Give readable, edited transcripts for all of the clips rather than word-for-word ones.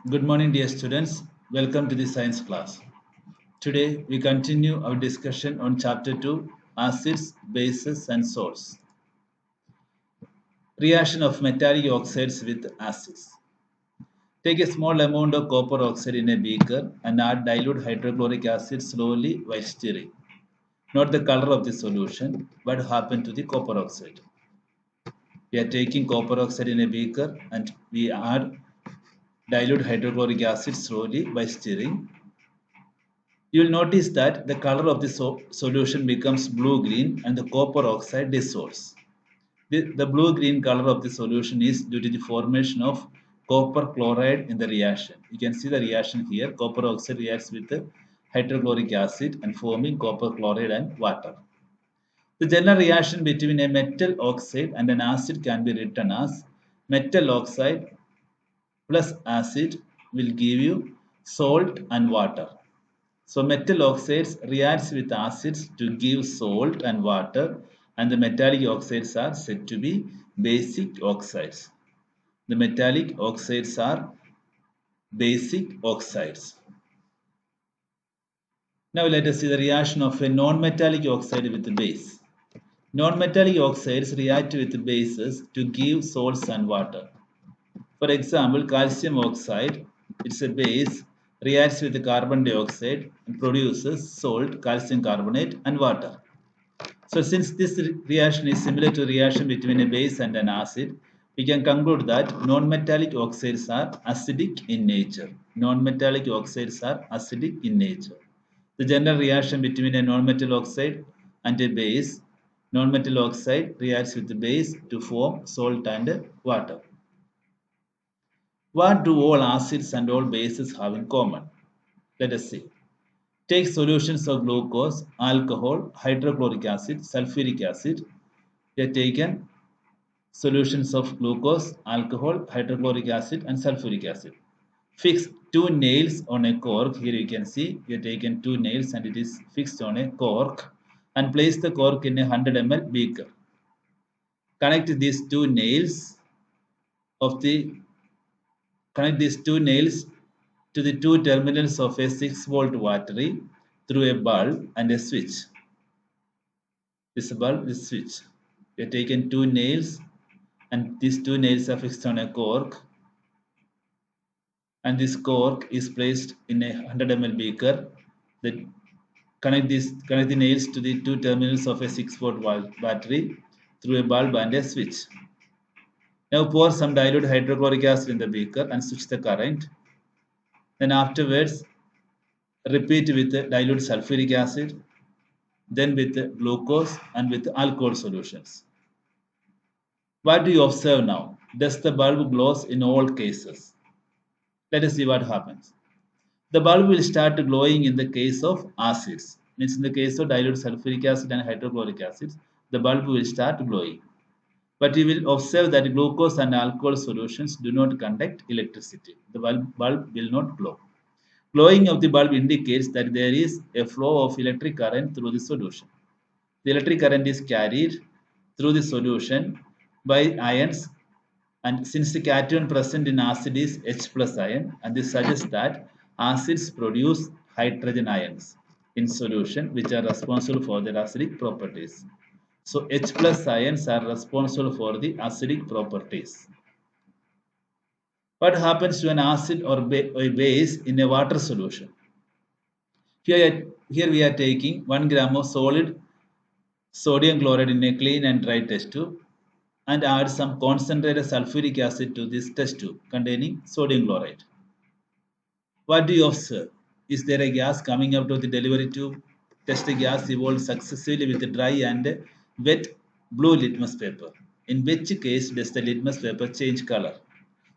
Good morning, dear students. Welcome to the science class. Today, we continue our discussion on chapter 2 Acids, Bases, and Salts. Reaction of metallic oxides with acids. Take a small amount of copper oxide in a beaker and add dilute hydrochloric acid slowly while stirring. Not the color of the solution, what happened to the copper oxide. We are taking copper oxide in a beaker and we add dilute hydrochloric acid slowly by stirring. You will notice that the color of the solution becomes blue-green and the copper oxide dissolves. The blue-green color of the solution is due to the formation of copper chloride in the reaction. You can see the reaction here. Copper oxide reacts with the hydrochloric acid and forming copper chloride and water. The general reaction between a metal oxide and an acid can be written as metal oxide plus acid will give you salt and water. So metal oxides reacts with acids to give salt and water, and the metallic oxides are said to be basic oxides. The metallic oxides are basic oxides. Now let us see the reaction of a non-metallic oxide with base. Non-metallic oxides react with bases to give salts and water. For example, calcium oxide, it's a base, reacts with carbon dioxide and produces salt, calcium carbonate, and water. So since this reaction is similar to reaction between a base and an acid, we can conclude that non-metallic oxides are acidic in nature. Non-metallic oxides are acidic in nature. The general reaction between a non-metal oxide and a base, non-metal oxide reacts with the base to form salt and water. What do all acids and all bases have in common? Let us see. Take solutions of glucose, alcohol, hydrochloric acid, sulfuric acid. We have taken solutions of glucose, alcohol, hydrochloric acid, and sulfuric acid. Fix two nails on a cork. Here you can see we have taken two nails and it is fixed on a cork and place the cork in a 100 ml beaker. Connect these two nails of the Connect these two nails to the two terminals of a 6-volt battery through a bulb and a switch. This bulb, this switch. We have taken two nails and these two nails are fixed on a cork and this cork is placed in a 100 ml beaker. That connect the nails to the two terminals of a 6-volt battery through a bulb and a switch. Now pour some dilute hydrochloric acid in the beaker and switch the current. Then afterwards repeat with dilute sulfuric acid, then with glucose and with alcohol solutions. What do you observe now? Does the bulb glows in all cases? Let us see what happens. The bulb will start glowing in the case of acids. Means in the case of dilute sulfuric acid and hydrochloric acids, the bulb will start glowing. But you will observe that glucose and alcohol solutions do not conduct electricity. The bulb will not glow. Glowing of the bulb indicates that there is a flow of electric current through the solution. The electric current is carried through the solution by ions, and since the cation present in acid is H plus ion, and this suggests that acids produce hydrogen ions in solution which are responsible for their acidic properties. So H plus ions are responsible for the acidic properties. What happens to an acid or a base in a water solution? Here we are taking 1 gram of solid sodium chloride in a clean and dry test tube and add some concentrated sulfuric acid to this test tube containing sodium chloride. What do you observe? Is there a gas coming out of the delivery tube? Test the gas evolved successively with dry and wet blue litmus paper. In which case does the litmus paper change color?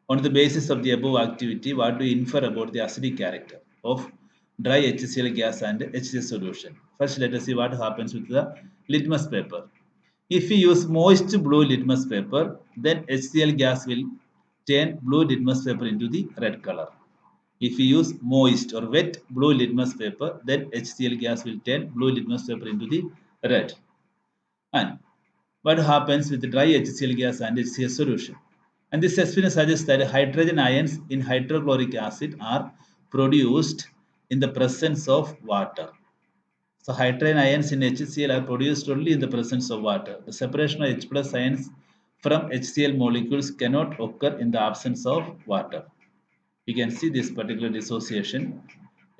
On the basis of the above activity, what do you infer about the acidic character of dry HCl gas and HCl solution? First, let us see what happens with the litmus paper. If we use moist blue litmus paper, then HCl gas will turn blue litmus paper into the red color. If we use moist or wet blue litmus paper, then HCl gas will turn blue litmus paper into the red. And what happens with the dry HCl gas and HCl solution? And this experiment suggests that hydrogen ions in hydrochloric acid are produced in the presence of water. So hydrogen ions in HCl are produced only in the presence of water. The separation of H plus ions from HCl molecules cannot occur in the absence of water. You can see this particular dissociation.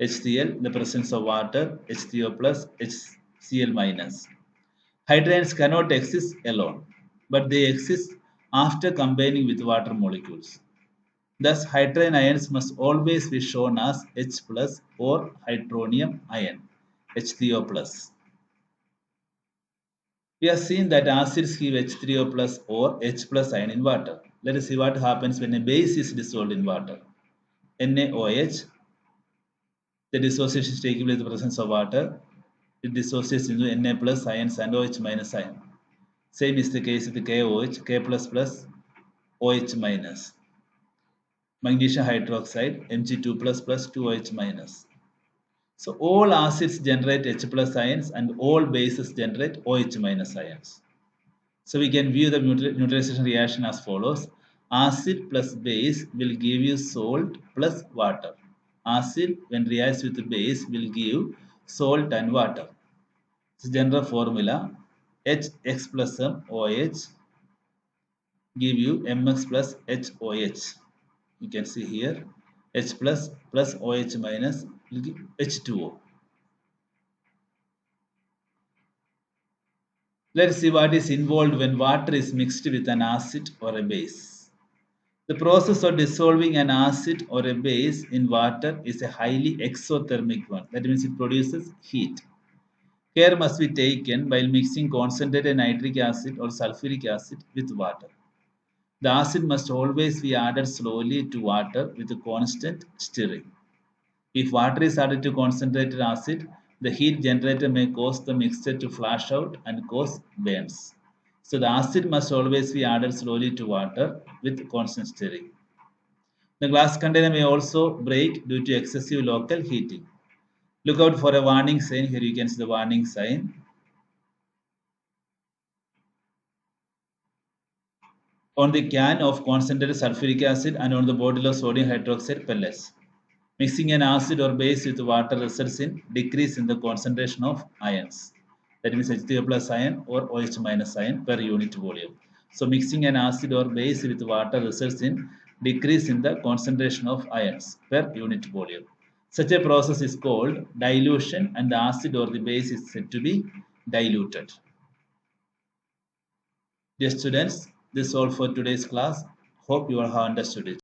HCl in the presence of water, H3O plus, HCl minus. Hydrogens cannot exist alone, but they exist after combining with water molecules. Thus, hydrogen ions must always be shown as H plus or hydronium ion, H3O plus. We have seen that acids give H3O plus or H plus ion in water. Let us see what happens when a base is dissolved in water. NaOH, the dissociation is taking place in the presence of water. It dissociates into Na plus ions and OH minus ion. Same is the case with KOH, K plus plus, OH minus. Magnesium hydroxide, Mg2 plus plus 2OH minus. So all acids generate H plus ions and all bases generate OH minus ions. So we can view the neutralization reaction as follows. Acid plus base will give you salt plus water. Acid when reacts with base will give salt and water. This general formula HX plus M OH give you Mx plus HOH. You can see here H plus plus OH minus will give H2O. Let's see what is involved when water is mixed with an acid or a base. The process of dissolving an acid or a base in water is a highly exothermic one. That means it produces heat. Care must be taken while mixing concentrated nitric acid or sulfuric acid with water. The acid must always be added slowly to water with a constant stirring. If water is added to concentrated acid, the heat generated may cause the mixture to flash out and cause burns. So the acid must always be added slowly to water with constant stirring. The glass container may also break due to excessive local heating. Look out for a warning sign. Here you can see the warning sign on the can of concentrated sulfuric acid and on the bottle of sodium hydroxide pellets. Mixing an acid or base with water results in decrease in the concentration of ions. That means H3O plus ion or OH minus ion per unit volume. So mixing an acid or base with water results in decrease in the concentration of ions per unit volume. Such a process is called dilution and the acid or the base is said to be diluted. Dear students, this is all for today's class. Hope you all have understood it.